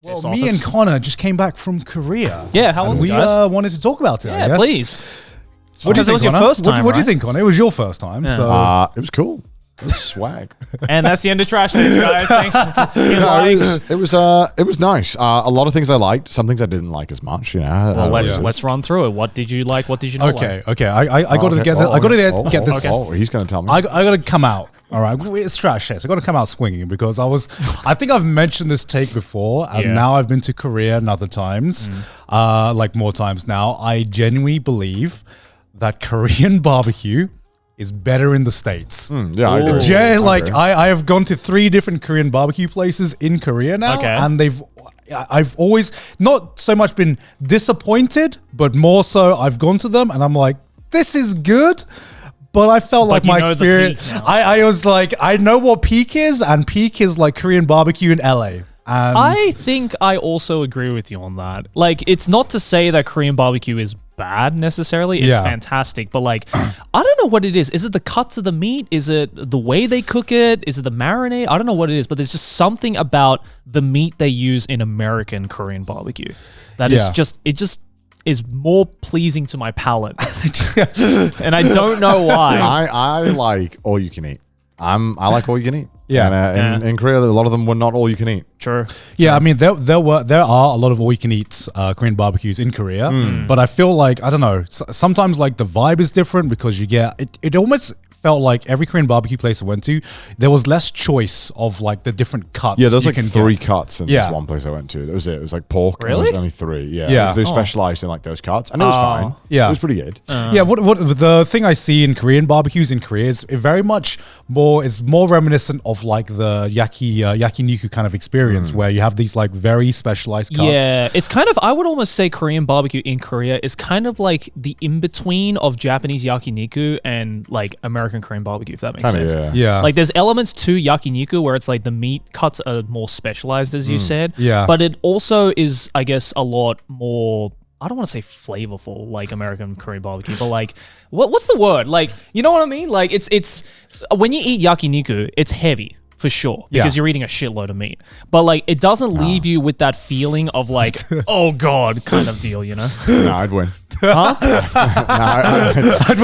Well, me and Connor just came back from Korea. Yeah, how was it, guys? We wanted to talk about it. Yeah, please. What do you think, it was your Connor? first time, What do you think, Connor? It was your first time. Yeah. So It was cool. It was swag. And that's the end of Trash Days, guys. Thanks for it was nice. A lot of things I liked. Some things I didn't like as much. You know. Well, let's run through it. What did you like? What did you not like? Okay. I got to get this. Oh, he's going to tell me. I got to come out. All right, it's Trash Days. I got to come out swinging because I think I've mentioned this take before, and now I've been to Korea and other times, like more times now. I genuinely believe that Korean barbecue is better in the States. Yeah, I agree. I have gone to 3 different Korean barbecue places in Korea now, and I've always not so much been disappointed, but more so I've gone to them and I'm like, this is good. But I felt like my experience, I was like, I know what peak is, and peak is like Korean barbecue in LA. And I think I also agree with you on that. Like, it's not to say that Korean barbecue is bad necessarily. It's fantastic. But like, I don't know what it is. Is it the cuts of the meat? Is it the way they cook it? Is it the marinade? I don't know what it is, but there's just something about the meat they use in American Korean barbecue that is is more pleasing to my palate. And I don't know why. I like all you can eat. I like all you can eat. Yeah. And in Korea, a lot of them were not all you can eat. True. Yeah, I mean, there are a lot of all you can eat Korean barbecues in Korea, but I feel like, I don't know, sometimes like the vibe is different because you get, it almost felt like every Korean barbecue place I went to, there was less choice of like the different cuts. Yeah, there was like 3 cuts in this Yeah. one place I went to. That was it. It was like pork. Really? And there was only 3. Yeah. Yeah. They specialized in like those cuts, and it was fine. Yeah. It was pretty good. Yeah, what the thing I see in Korean barbecues in Korea is very much more reminiscent of like the yakiniku kind of experience where you have these like very specialized cuts. Yeah, it's kind of, I would almost say Korean barbecue in Korea is kind of like the in-between of Japanese yakiniku and like American Korean barbecue, if that makes sense. Yeah. Like there's elements to yakiniku where it's like the meat cuts are more specialized, as you said. Yeah. But it also is, I guess, a lot more, I don't want to say flavorful like American Korean barbecue, but like, what's the word? Like, you know what I mean? Like it's when you eat yakiniku, it's heavy. For sure, because you're eating a shitload of meat. But like, it doesn't leave you with that feeling of like, oh God, kind of deal, you know? No, I'd win. Huh?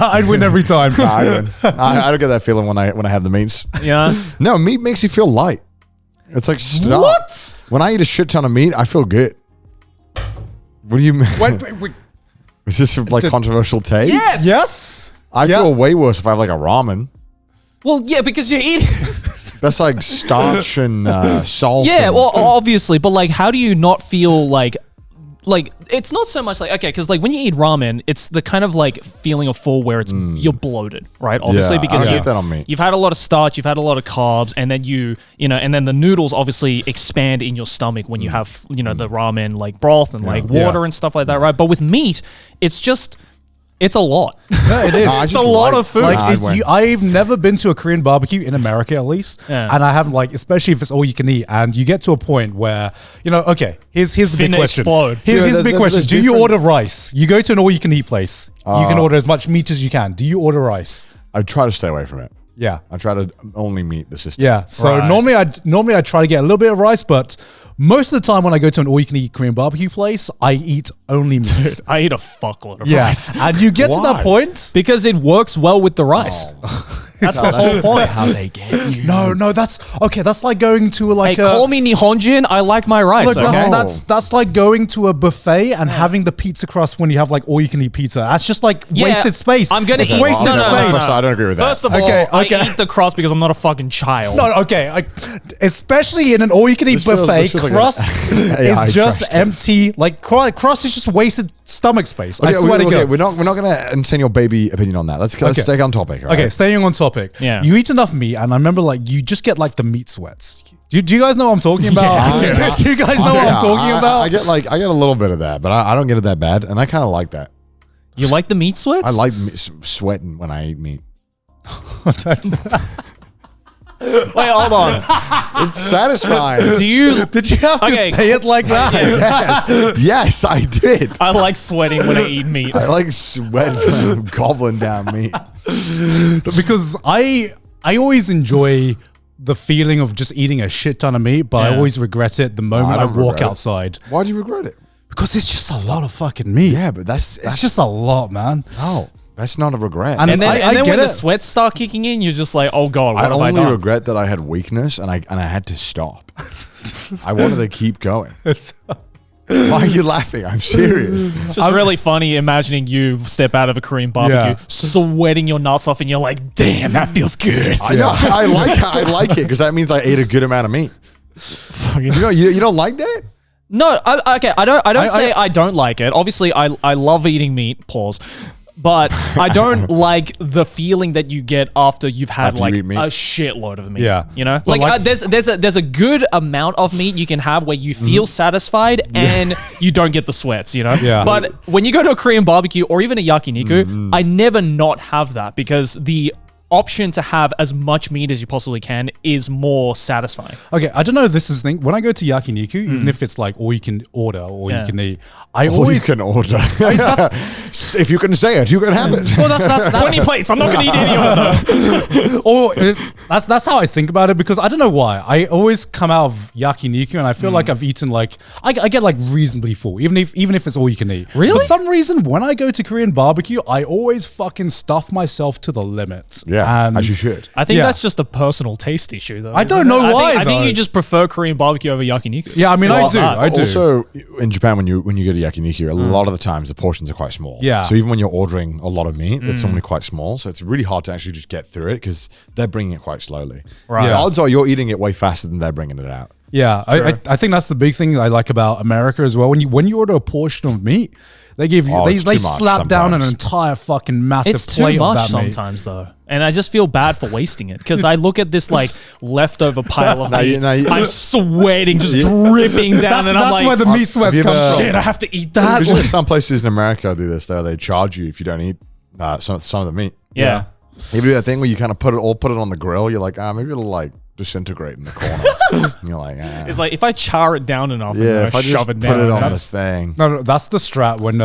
I'd win every time. No, I'd win. I don't get that feeling when I have the meats. Yeah. No, meat makes you feel light. It's like stuff. What? When I eat a shit ton of meat, I feel good. What do you mean? Wait. Is this like controversial take? Yes. I feel way worse if I have like a ramen. Well, yeah, because you're eating. That's like starch and salt. Yeah, and well, obviously, but like, how do you not feel like it's not so much like, okay, because like when you eat ramen, it's the kind of like feeling of full where it's you're bloated, right? Obviously, because I get that on me. You've had a lot of starch, you've had a lot of carbs, and then and then the noodles obviously expand in your stomach when you have the ramen like broth and like water and stuff like that, right? But with meat, it's a lot. No, it is. It's a lot of food. I've never been to a Korean barbecue in America, at least, and I haven't especially if it's all you can eat, and you get to a point where okay, here's the big question. Explode. Here's the big question: do you order rice? You go to an all you can eat place. You can order as much meat as you can. Do you order rice? I try to stay away from it. Yeah, I try to only meet the system. Yeah, so normally I try to get a little bit of rice, but most of the time when I go to an all-you-can-eat Korean barbecue place, I eat only meat. Dude, I eat a fuckload of rice. And you get to that point because it works well with the rice. That's the whole point. How they get you? No, that's okay. That's like going to call me Nihonjin. I like my rice. Look, okay? that's like going to a buffet and having the pizza crust when you have like all you can eat pizza. That's just like wasted space. I'm gonna eat wasted space. I don't agree with that. First of all, I eat the crust because I'm not a fucking child. No, okay. Especially in an all you can eat buffet, crust is just empty. Like crust is just wasted stomach space. I swear to God. We're not gonna entertain your baby opinion on that. Let's stay on topic. Right? Okay, staying on topic. Yeah. You eat enough meat, and I remember you just get like the meat sweats. Do you guys know what I'm talking about? Yeah. Do you guys know what I'm talking about? I get a little bit of that, but I don't get it that bad, and I kind of like that. You like the meat sweats? I like sweating when I eat meat. Wait, hold on. It's satisfying. Did you have to say it like that? Yes, I did. I like sweating when I eat meat. I like sweating, gobbling down meat. Because I always enjoy the feeling of just eating a shit ton of meat, but I always regret it the moment I walk outside. Why do you regret it? Because it's just a lot of fucking meat. Yeah, but that's just a lot, man. No, that's not a regret. And then when the sweats start kicking in, you're just like, oh God, what have I done? I only regret that I had weakness and I had to stop. I wanted to keep going. Why are you laughing? I'm serious. It's just really funny imagining you step out of a Korean barbecue, sweating your nuts off, and you're like, damn, that feels good. I like it because that means I ate a good amount of meat. You don't like that? No, I don't say I don't like it. Obviously, I love eating meat, pause. But I don't like the feeling that you get after you've had like a shitload of meat. Yeah. You know? Like there's a good amount of meat you can have where you feel satisfied and you don't get the sweats, you know? Yeah. But when you go to a Korean barbecue or even a yakiniku, I never not have that because the option to have as much meat as you possibly can is more satisfying. Okay, I don't know if this is the thing. When I go to yakiniku, even if it's like all you can order or you can eat, you can order. If you can say it, you can have it. Well, that's 20 plates. I'm not going to eat any of them. Or that's how I think about it because I don't know why. I always come out of yakiniku and I feel like I've eaten like I get like reasonably full, even if it's all you can eat. Really? For some reason, when I go to Korean barbecue, I always fucking stuff myself to the limit. Yeah, and as you should. I think that's just a personal taste issue, though. I don't know why. I think you just prefer Korean barbecue over yakiniku. Yeah, I mean, I do. Also, in Japan, when you go to yakiniku, a lot of the times the portions are quite small. Yeah. So even when you're ordering a lot of meat, it's normally quite small. So it's really hard to actually just get through it because they're bringing it quite slowly. Right. The odds are you're eating it way faster than they're bringing it out. Yeah, sure. I think that's the big thing I like about America as well. When you order a portion of meat, they give you they slap down an entire fucking massive plate of that meat. It's too much sometimes though, and I just feel bad for wasting it because I look at this like leftover pile of meat. I'm sweating, just dripping down, and I'm like, that's where the meat sweats come from. Shit, I have to eat that. Some places in America do this though. They charge you if you don't eat some of the meat. Yeah. You do that thing where you kind of put it on the grill. You're like, maybe it'll like disintegrate in the corner. And you're like, it's like if I char it down enough, yeah, if I just shove it down, put it on this thing. No, that's the strat when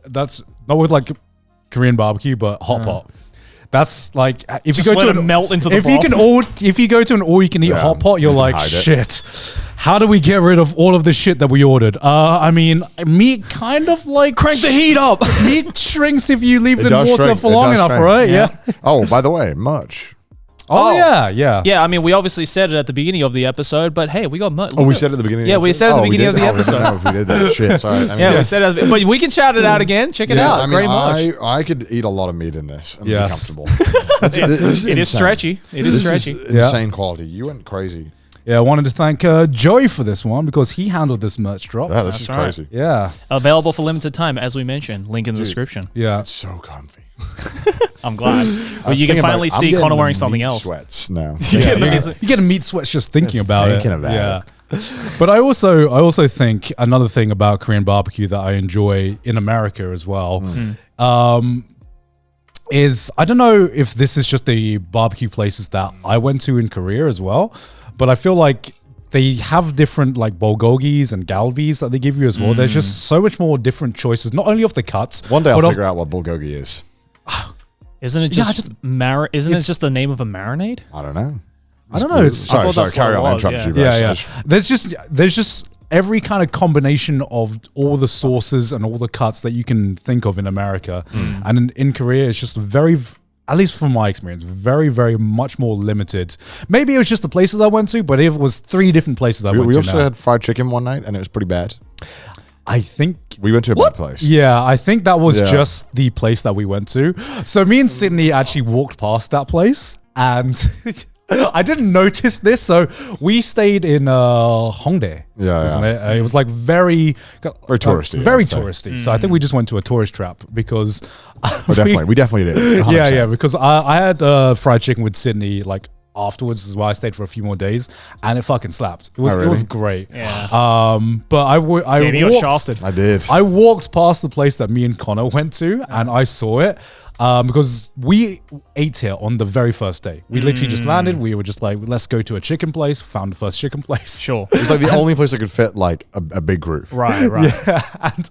that's not with like Korean barbecue, but hot pot. That's like if just you go to melt into the if you go to an all you can eat hot pot, you're like, shit. How do we get rid of all of the shit that we ordered? I mean, meat kind of like crank the heat up. Meat shrinks if you leave it in water for long enough, right? Yeah. Oh, by the way, merch. Oh, yeah. Yeah, I mean, we obviously said it at the beginning of the episode, but hey, we got merch. Oh, we said it at the beginning? Yeah, we said it at the beginning of the episode. I don't know if we did that. Shit, sorry. We said it, but we can shout it out again. Check it out. I mean, I could eat a lot of meat in this and be comfortable. It is stretchy. It is stretchy. Insane quality. You went crazy. Yeah, I wanted to thank Joey for this one because he handled this merch drop. Yeah, this is crazy. Yeah. Available for limited time, as we mentioned. Link in the description. Yeah. It's so comfy. I'm glad. Well, you can finally see Connor wearing something else. Sweats now. You get a meat sweats just thinking about it. Yeah. But I also think another thing about Korean barbecue that I enjoy in America as well is, I don't know if this is just the barbecue places that I went to in Korea as well, but I feel like they have different like bulgogis and galbis that they give you as well. There's just so much more different choices, not only of the cuts. One day I'll figure out what bulgogi is. Isn't it just Isn't it just the name of a marinade? I don't know. I don't know. Sorry, carry on. I interrupted you. Yeah. There's just every kind of combination of all the sauces and all the cuts that you can think of in America. And in Korea, it's just very, at least from my experience, very, very much more limited. Maybe it was just the places I went to, but it was 3 different places I went to. We also had fried chicken one night, and it was pretty bad. I think we went to a bad place. Yeah, I think that was just the place that we went to. So me and Sydney actually walked past that place, and I didn't notice this. So we stayed in Hongdae, wasn't it? It was like very touristy. Very touristy. So I think we just went to a tourist trap because we definitely did. 100%. Yeah, because I had fried chicken with Sydney like afterwards as well. I stayed for a few more days, and it fucking slapped. It was great. Yeah. But I walked, shafted. I did. I walked past the place that me and Connor went to, and I saw it because we ate here on the very first day. We literally just landed. We were just like, let's go to a chicken place. Found the first chicken place. Sure. It was like the only place that could fit like a big group. Right. Yeah, and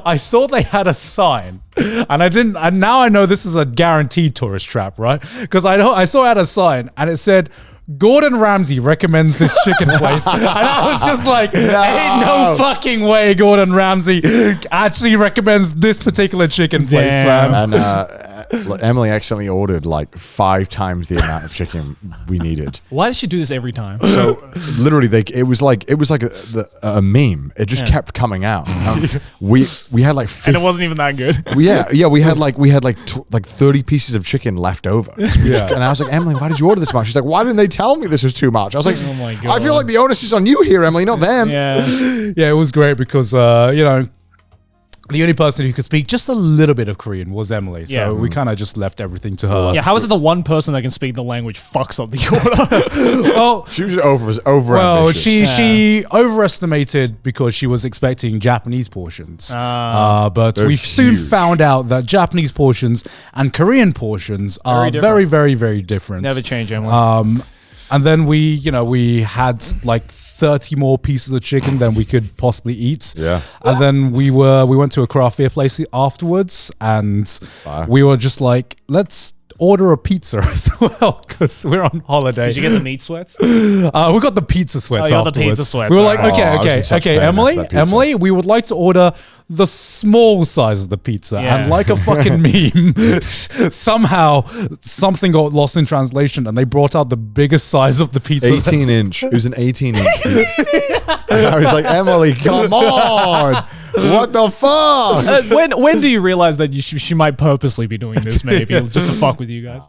I saw they had a sign, and I didn't. And now I know this is a guaranteed tourist trap, right? Because I saw it had a sign, and it said Gordon Ramsay recommends this chicken place. And I was just like, ain't no fucking way Gordon Ramsay actually recommends this particular chicken place, man. And Emily accidentally ordered like 5 times the amount of chicken we needed. Why does she do this every time? So literally, it was like a meme. It just kept coming out. We had like 50, and it wasn't even that good. we had like 30 pieces of chicken left over. And I was like, Emily, why did you order this much? She's like, why didn't they tell me this was too much? I was like, oh my God. I feel like the onus is on you here, Emily, not them. Yeah, it was great because the only person who could speak just a little bit of Korean was Emily. So we kind of just left everything to her. Yeah, how is it the one person that can speak the language fucks up the order? Well, she was over well, ambitious. she overestimated because she was expecting Japanese portions. But we soon found out that Japanese portions and Korean portions are very, very, very different. Never change, Emily. And then we had like 30 more pieces of chicken than we could possibly eat. Yeah. And then we went to a craft beer place afterwards, and we were just like, let's order a pizza as well because we're on holiday. Did you get the meat sweats? We got the pizza sweats. You got afterwards. the pizza sweats. We were like, okay, Emily, we would like to order the small size of the pizza. And like a fucking meme, somehow something got lost in translation and they brought out the biggest size of the pizza. 18-inch. It was an 18-inch pizza. And I was like, Emily, come on. What the fuck? When do you realize that she might purposely be doing this, maybe, just to fuck with you guys?